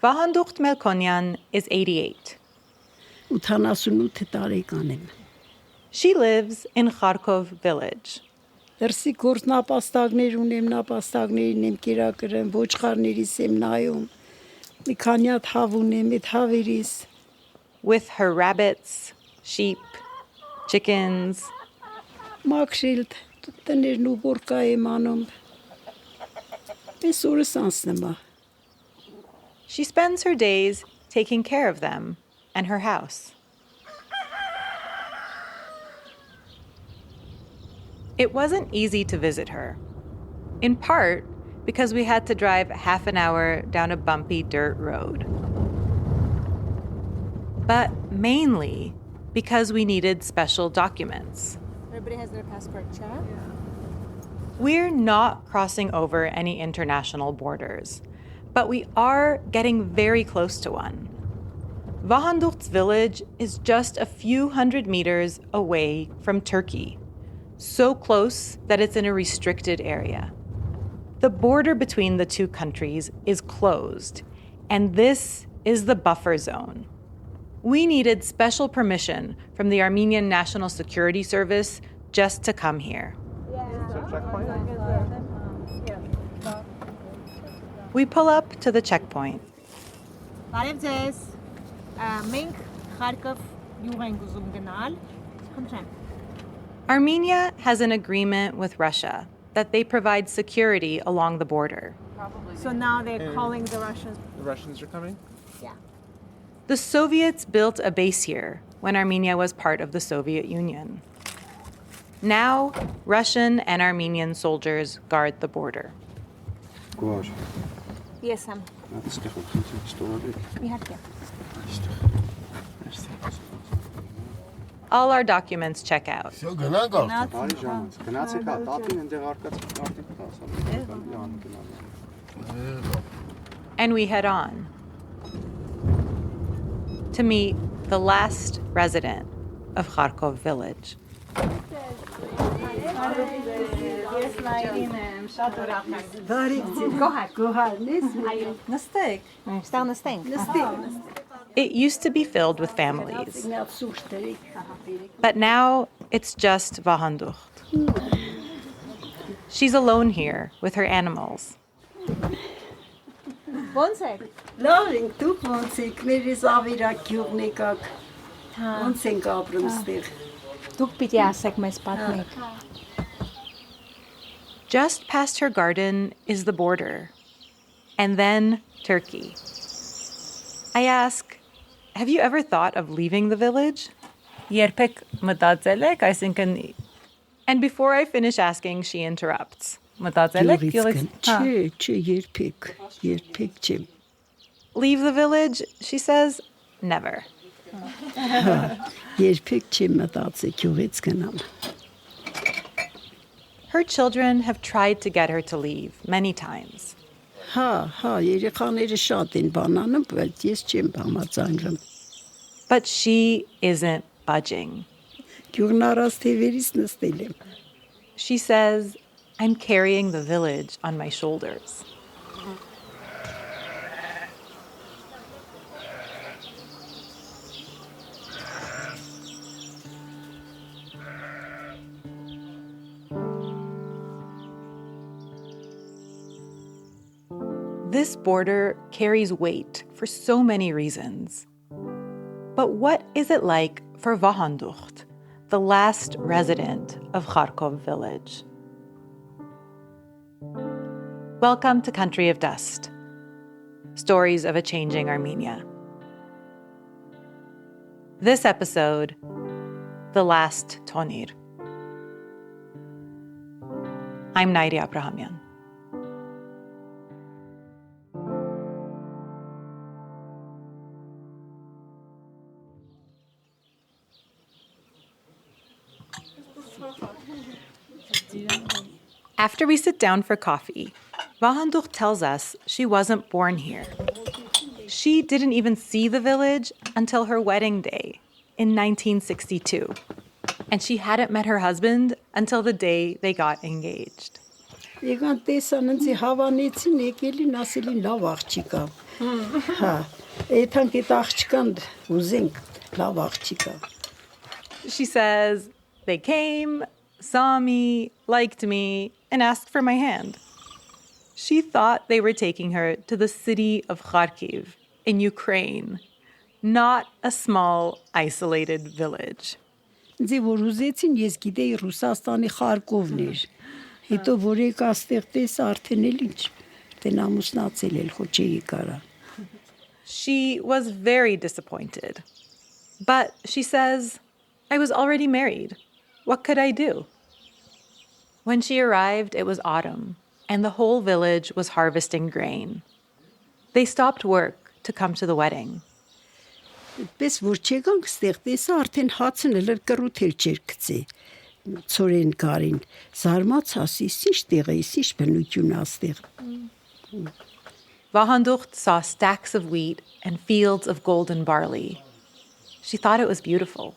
Vahandukht Melkonyan is 88. 88 տարեկան եմ։ She lives in Kharkov village. Դրսի գործնապաստակներ ունեմ, նապաստակներին եմ կերակրեմ, ոչխարներիս եմ նայում։ Մի քանի հատ հավ ունեմ, այդ հավերիս։ With her rabbits, sheep, chickens. Մաքրել տներն ու բորկա եմ անում։ Ես օրս անցնում եմ։ She spends her days taking care of them and her house. It wasn't easy to visit her, in part because we had to drive half an hour down a bumpy dirt road. But mainly because we needed special documents. Everybody has their passport check? We're not crossing over any international borders, but we are getting very close to one. Vahandukht's village is just a few hundred meters away from Turkey, so close that it's in a restricted area. The border between the two countries is closed, and this is the buffer zone. We needed special permission from the Armenian National Security Service just to come here. We pull up to the checkpoint. Բարև ձեզ։ Մենք Kharkov յուղ ենք ուզում գնալ։ Խնդրեմ։ Armenia has an agreement with Russia that they provide security along the border. So now they're calling the Russians. The Russians are coming? Yeah. The Soviets built a base here when Armenia was part of the Soviet Union. Now, Russian and Armenian soldiers guard the border. Yes, Sam. Իհարկե։ All our documents check out. And we head on to meet the last resident of Kharkov village. It used to be filled with families, but now it's just Vahandukht. She's alone here with her animals. Ոնց եք։ Լավ ենք, դուք ոնց եք, մերիս ավիրակ գյուղն եկաք։ Ոնց ենք ապրում ստեղ։ Դուք պիտի ասեք մեզ պատմեք։ Just past her garden is the border, and then Turkey. I ask, have you ever thought of leaving the village? Երբեք մտածել եք, այսինքն. And before I finish asking, she interrupts. Մտածել եք երբեք չեմ։ Leave the village, she says, never. Երբեք չեմ մտածել գյուղից գնամ։ Her children have tried to get her to leave many times. Երեխաները շատ են բանանում, բայց ես չեմ համաձայնվում։ But she isn't budging. Գյուղն առած թևերից նստել եմ։ She says, I'm carrying the village on my shoulders. This border carries weight for so many reasons. But what is it like for Vahandukht, the last resident of Kharkov village? Welcome to Country of Dust, stories of a changing Armenia. This episode, The Last Tonir. I'm Nairi Abrahamian. After we sit down for coffee, Vahandukht tells us she wasn't born here. She didn't even see the village until her wedding day in 1962. And she hadn't met her husband until the day they got engaged. Եկան տեսան ինձ հավանեցին, եկելին ասելին լավ աղջիկա։ Հա, այդանք այդ աղջկան ուզենք լավ աղջիկա։ She says they came, saw me, liked me, and asked for my hand. She thought they were taking her to the city of Kharkiv in Ukraine, not a small, isolated village. Ինձ որ ուզեցին, ես գիտեի Ռուսաստանի Խարկովն էր։ Հետո որ եկա այստեղ տես արդեն էլ ինչ, դեն ամուսնացել էլ խո չէի կարա։ She was very disappointed. But she says, I was already married. What could I do? When she arrived, it was autumn, and the whole village was harvesting grain. They stopped work to come to the wedding. Պես որ չեկանք ստեղ տեսա արդեն հացն էլ կռութել չէր գցե։ Ծորեն կարին զարմաց ասի ինչ տեղ է, ինչ բնություն աստեղ։ Vahandukht saw stacks of wheat and fields of golden barley. She thought it was beautiful.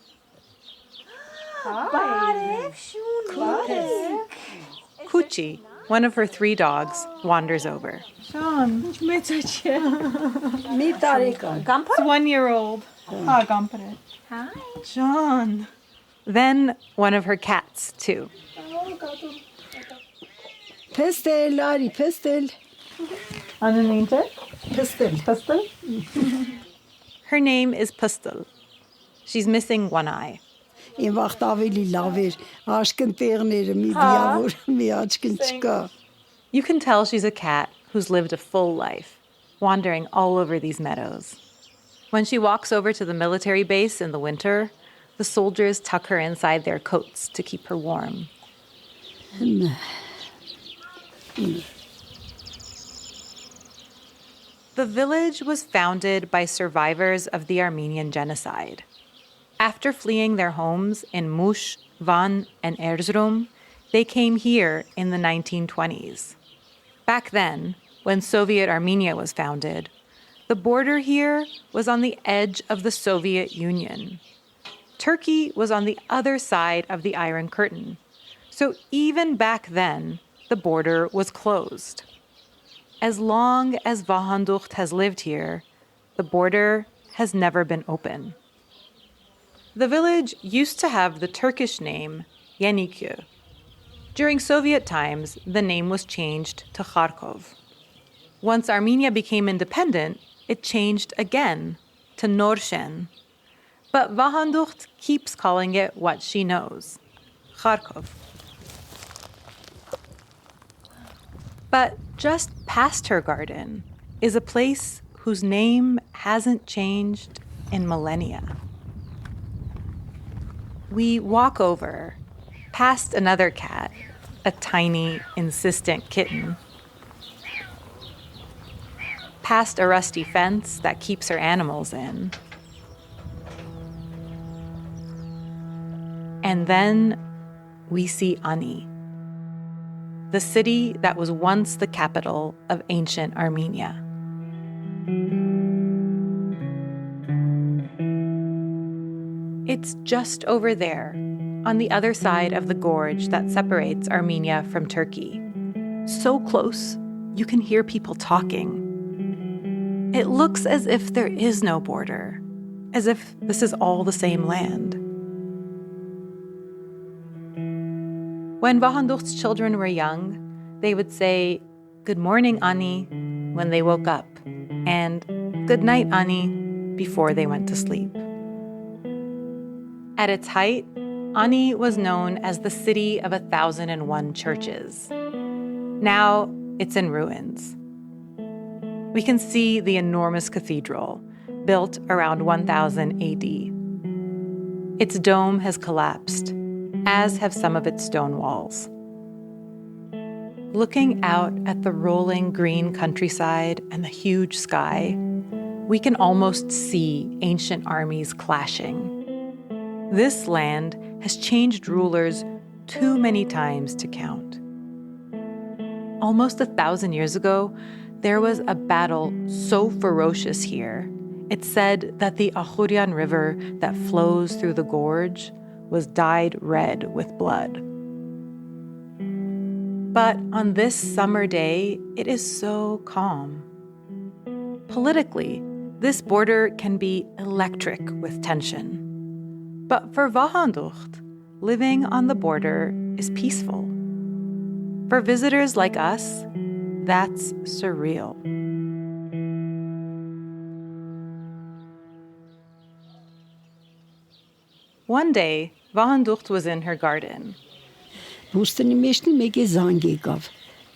Kuchi, one of her 3 dogs, wanders over. Մի տարեկան։ It's 1 year old. Gampare. Hi. John. Then one of her cats, too. Փեստել, արի, փեստել, փեստել։ Her name is Pustul. She's missing one eye. Ին վաղտ ավելի լավ էր, աշկն տեղները մի դիավոր, մի աչքն չկա։ You can tell she's a cat who's lived a full life, wandering all over these meadows. When she walks over to the military base in the winter, the soldiers tuck her inside their coats to keep her warm. The village was founded by survivors of the Armenian genocide. After fleeing their homes in Mush, Van, and Erzurum, they came here in the 1920s. Back then, when Soviet Armenia was founded, the border here was on the edge of the Soviet Union. Turkey was on the other side of the Iron Curtain, so even back then, the border was closed. As long as Vahandukht has lived here, the border has never been open. The village used to have the Turkish name Yenikö. During Soviet times, the name was changed to Kharkov. Once Armenia became independent, it changed again to Norshen. But Vahandukht keeps calling it what she knows, Kharkov. But just past her garden is a place whose name hasn't changed in millennia. We walk over, past another cat, a tiny, insistent kitten, past a rusty fence that keeps her animals in. And then we see Ani, the city that was once the capital of ancient Armenia. It's just over there, on the other side of the gorge that separates Armenia from Turkey. So close, you can hear people talking. It looks as if there is no border, as if this is all the same land. When Vahandukht's children were young, they would say, "Good morning, Ani," when they woke up, and "Good night, Ani," before they went to sleep. At its height, Ani was known as the city of 1,001 churches. Now it's in ruins. We can see the enormous cathedral, built around 1000 AD. Its dome has collapsed, as have some of its stone walls. Looking out at the rolling green countryside and the huge sky, we can almost see ancient armies clashing. This land has changed rulers too many times to count. Almost 1,000 years ago, there was a battle so ferocious here, it's said that the Ahurian River that flows through the gorge was dyed red with blood. But on this summer day, it is so calm. Politically, this border can be electric with tension. But for Vahandukht, living on the border is peaceful. For visitors like us, that's surreal. One day, Vahandukht was in her garden.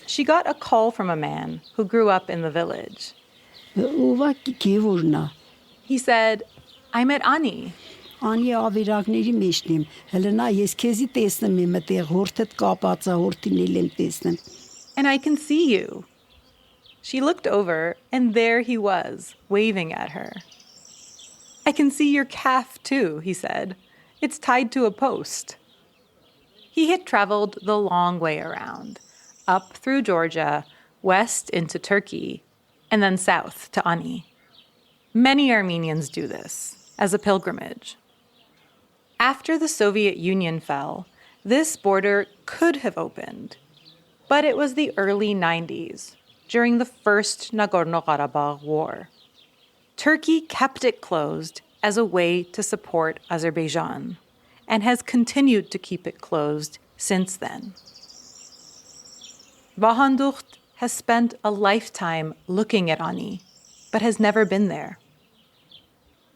She got a call from a man who grew up in the village. He said, "I'm at Ani." Անի ավիրակների մեջն եմ, հելնա ես քեզի տեսնեմ եմ այդտեղ հորթդ կապած է հորտինել եմ տեսնեմ. "And I can see you." She looked over, and there he was, waving at her. "I can see your calf too," he said. "It's tied to a post." He had traveled the long way around, up through Georgia, west into Turkey, and then south to Ani. Many Armenians do this as a pilgrimage. After the Soviet Union fell, this border could have opened. But it was the early 90s, during the First Nagorno-Karabakh War. Turkey kept it closed as a way to support Azerbaijan, and has continued to keep it closed since then. Vahandukht has spent a lifetime looking at Ani, but has never been there.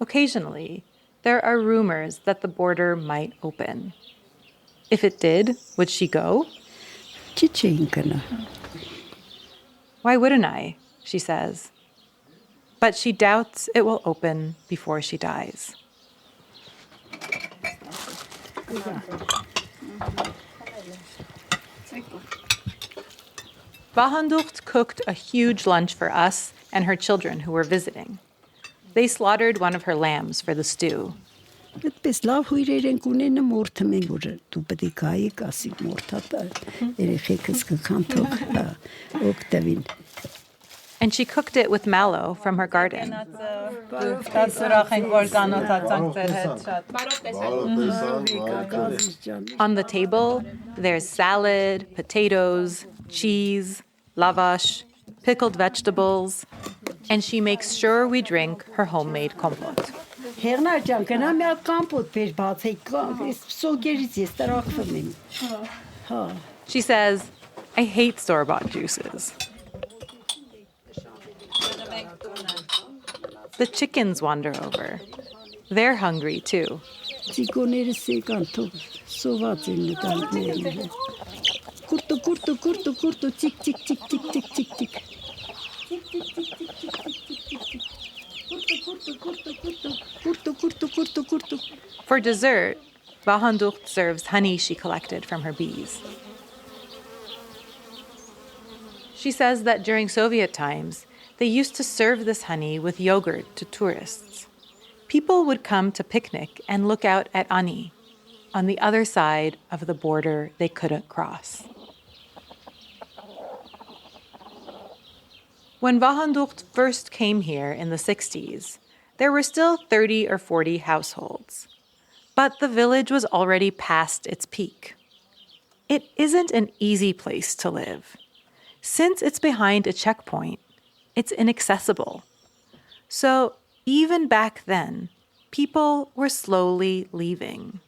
Occasionally, there are rumors that the border might open. If it did, would she go? "Why wouldn't I?" she says. But she doubts it will open before she dies. Vahandukht cooked a huge lunch for us and her children who were visiting. They slaughtered one of her lambs for the stew. Այդպես լավ հույրեր ենք ունենը մորթը մենք որ դու պետք է գայի կասի մորթա երեխեքս կքան թող օգտվին. And she cooked it with mallow from her garden. On the table, there's salad, potatoes, cheese, lavash, pickled vegetables, and she makes sure we drink her homemade compote. She says, "I hate store-bought juices." The chickens wander over. They're hungry too. For dessert, Vahandukht serves honey she collected from her bees. She says that during Soviet times, they used to serve this honey with yogurt to tourists. People would come to picnic and look out at Ani, on the other side of the border they couldn't cross. When Vahandukht first came here in the 60s, there were still 30 or 40 households. But the village was already past its peak. It isn't an easy place to live. Since it's behind a checkpoint, it's inaccessible. So even back then, people were slowly leaving.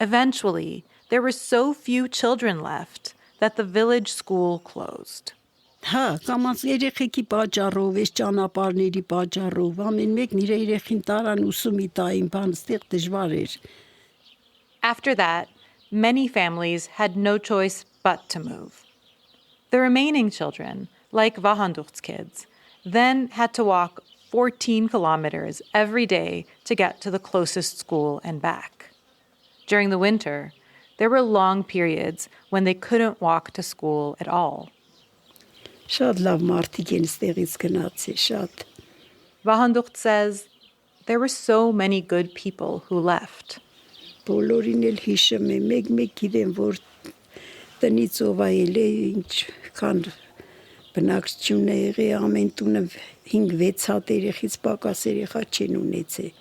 Eventually, there were so few children left that the village school closed. Կամած երեխեքի պատճառով, այս ճանապարհների պատճառով, ամեն մեկն իր երեխին տարան ուսումի տային, բան ստեղ դժվար էր. After that, many families had no choice but to move. The remaining children, like Vahandukht's kids, then had to walk 14 kilometers every day to get to the closest school and back. During the winter, there were long periods when they couldn't walk to school at all. Շատ լավ մարդիկ են ստեղից գնացել, շատ. Vahandukht says there were so many good people who left. Բոլորին էլ հիշում եմ, մեկ գիտեմ, որ տնից ովայել է, ինչ քան բնակչություն է եղել, ամեն տունը 5-6 հատ երեխից պակաս երեխա չեն ունեցել.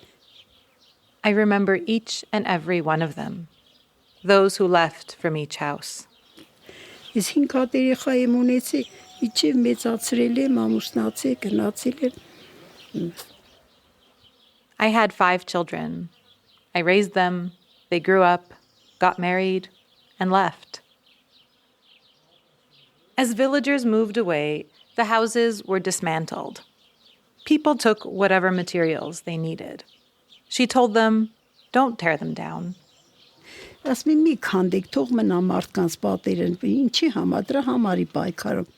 I remember each and every one of them, those who left from each house. Ես 5 հատ երեխա եմ ունեցել, իջև մեծացրել եմ, ամուսնացել, գնացել եմ։ I had 5 children. I raised them, they grew up, got married, and left. As villagers moved away, the houses were dismantled. People took whatever materials they needed. She told them, don't tear them down. Ասում եմ մի քանդեք, թող մնա մարդկանց պատերը, ինչի համար, դրա համարի պայքարում։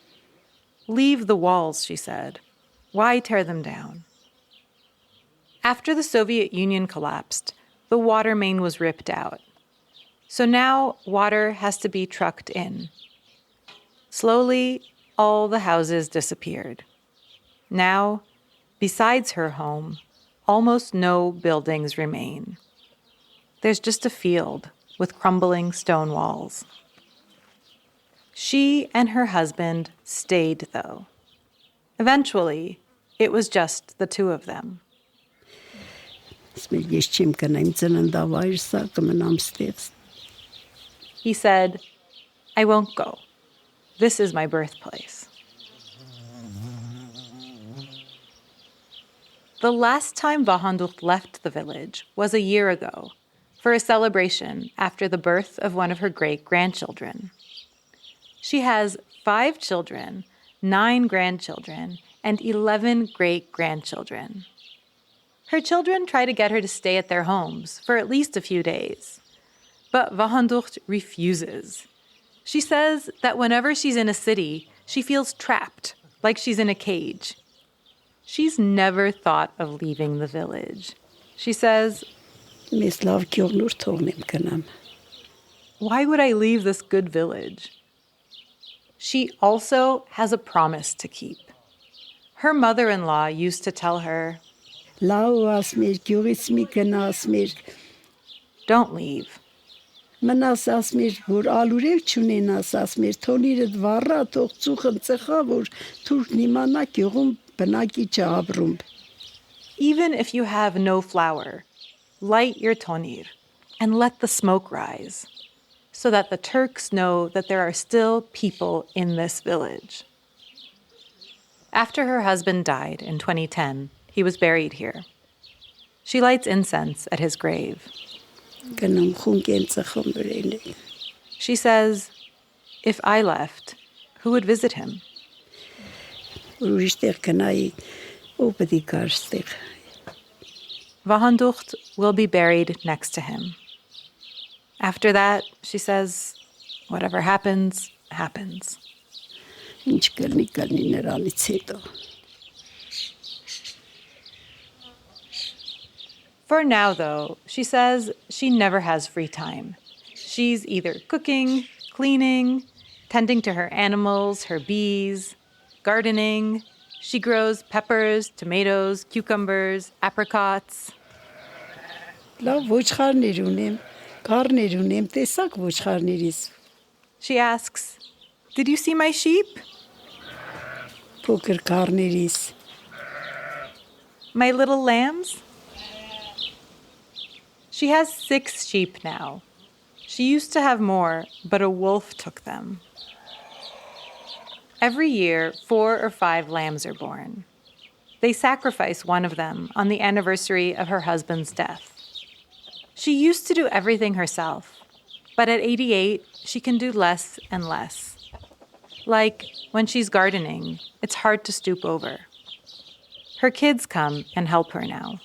Leave the walls, she said. Why tear them down? After the Soviet Union collapsed, the water main was ripped out. So now water has to be trucked in. Slowly, all the houses disappeared. Now, besides her home, almost no buildings remain. There's just a field with crumbling stone walls. She and her husband stayed, though. Eventually, it was just the two of them. He said, I won't go. This is my birthplace. The last time Vahandukht left the village was a year ago for a celebration after the birth of one of her great-grandchildren. She has 5 children, 9 grandchildren, and 11 great-grandchildren. Her children try to get her to stay at their homes for at least a few days. But Vahandukht refuses. She says that whenever she's in a city, she feels trapped, like she's in a cage. She's never thought of leaving the village. She says, why would I leave this good village? She also has a promise to keep. Her mother-in-law used to tell her, don't leave. Մնաս ասմիր, որ ալուրև չունենաս ասմիր, թոնիրդ վառա, թող ծուխն ծխա, որ թուրքն իմանա գյուղում բնակի չաբրում։ Even if you have no flour, light your tonir and let the smoke rise so that the Turks know that there are still people in this village. After her husband died in 2010, he was buried here. She lights incense at his grave. She says, if I left, who would visit him? Vahandukht will be buried next to him. After that, she says, whatever happens, happens. For now, though, she says she never has free time. She's either cooking, cleaning, tending to her animals, her bees, gardening. She grows peppers, tomatoes, cucumbers, apricots. She asks, did you see my sheep? My little lambs? She has 6 sheep now. She used to have more, but a wolf took them. Every year, 4 or 5 lambs are born. They sacrifice one of them on the anniversary of her husband's death. She used to do everything herself, but at 88, she can do less and less. Like when she's gardening, it's hard to stoop over. Her kids come and help her now.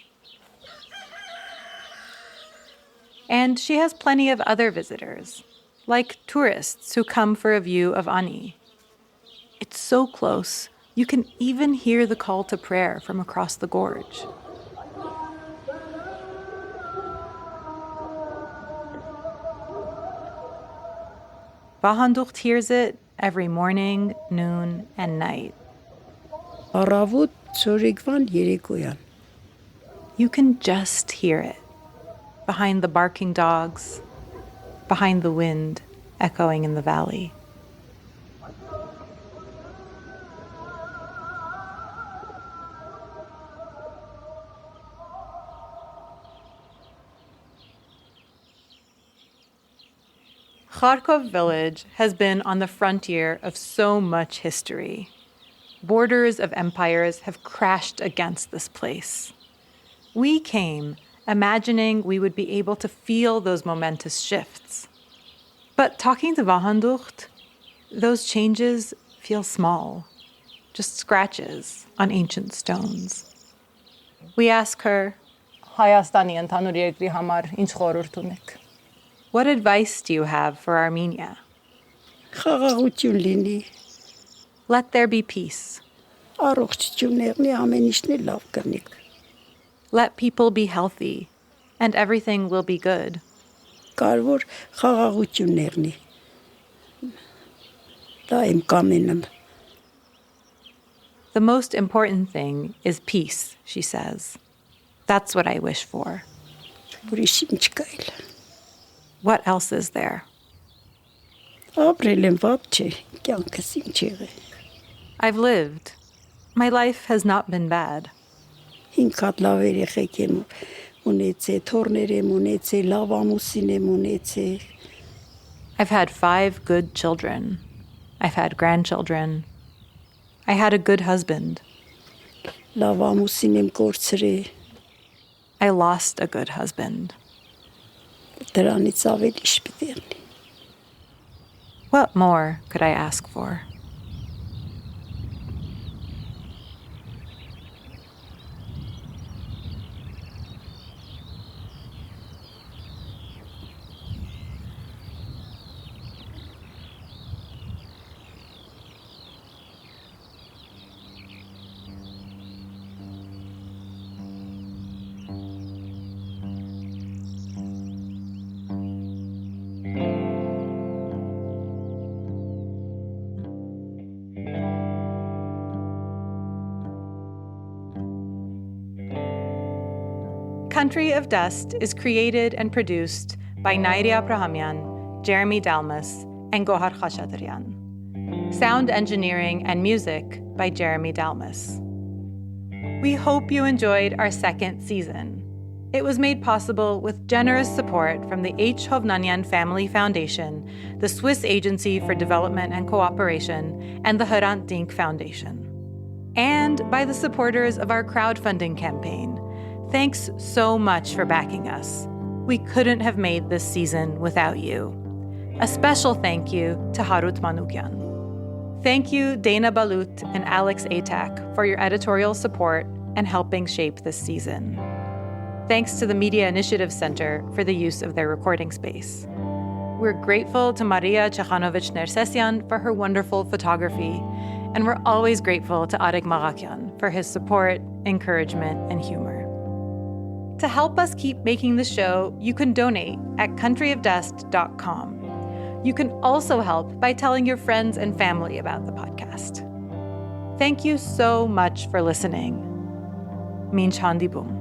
And she has plenty of other visitors, like tourists who come for a view of Ani. It's so close, you can even hear the call to prayer from across the gorge. Vahandukht hears it every morning, noon, and night. You can just hear it. Behind the barking dogs, behind the wind echoing in the valley. Kharkov village has been on the frontier of so much history. Borders of empires have crashed against this place. We came imagining we would be able to feel those momentous shifts. But talking to Vahandukht, those changes feel small, just scratches on ancient stones. We ask her, Vahandukht Melkonyan. what advice do you have for Armenia? Խաղաղություն լինի, Let there be peace. առողջություն եղնի, ամեն ինչն էլ լավ կնի։ Let people be healthy, and everything will be good. Կարևոր խաղաղություն եղնի։ Դա իմ կամենամ։ The most important thing is peace, she says. That's what I wish for. Ուրիշ ինչ կա էլ։ What else is there? Ապրել եմ վատ չէ, կյանքս ինչ եղե։ I've lived. My life has not been bad. 5 հատ լավ երեխեք եմ ունեցել, թորներ եմ ունեցել, լավ ամուսին եմ ունեցել։ I've had 5 good children. I've had grandchildren. I had a good husband. Լավ ամուսին եմ կորցրել։ I lost a good husband. Դրանից ավելի ինչ պիտի եղնի։ What more could I ask for? Country of Dust is created and produced by Nairi Abrahamian, Jeremy Dalmas, and Gohar Khashadrian. Sound engineering and music by Jeremy Dalmas. We hope you enjoyed our second season. It was made possible with generous support from the H. Hovnanian Family Foundation, the Swiss Agency for Development and Cooperation, and the Hrant Dink Foundation. And by the supporters of our crowdfunding campaign. Thanks so much for backing us. We couldn't have made this season without you. A special thank you to Harut Manukyan. Thank you, Dana Balut and Alex Atak, for your editorial support and helping shape this season. Thanks to the Media Initiative Center for the use of their recording space. We're grateful to Maria Cekhanovich Nersesyan for her wonderful photography, and we're always grateful to Arek Marakyan for his support, encouragement, and humor. To help us keep making the show, you can donate at countryofdust.com. You can also help by telling your friends and family about the podcast. Thank you so much for listening. Min Chandibum.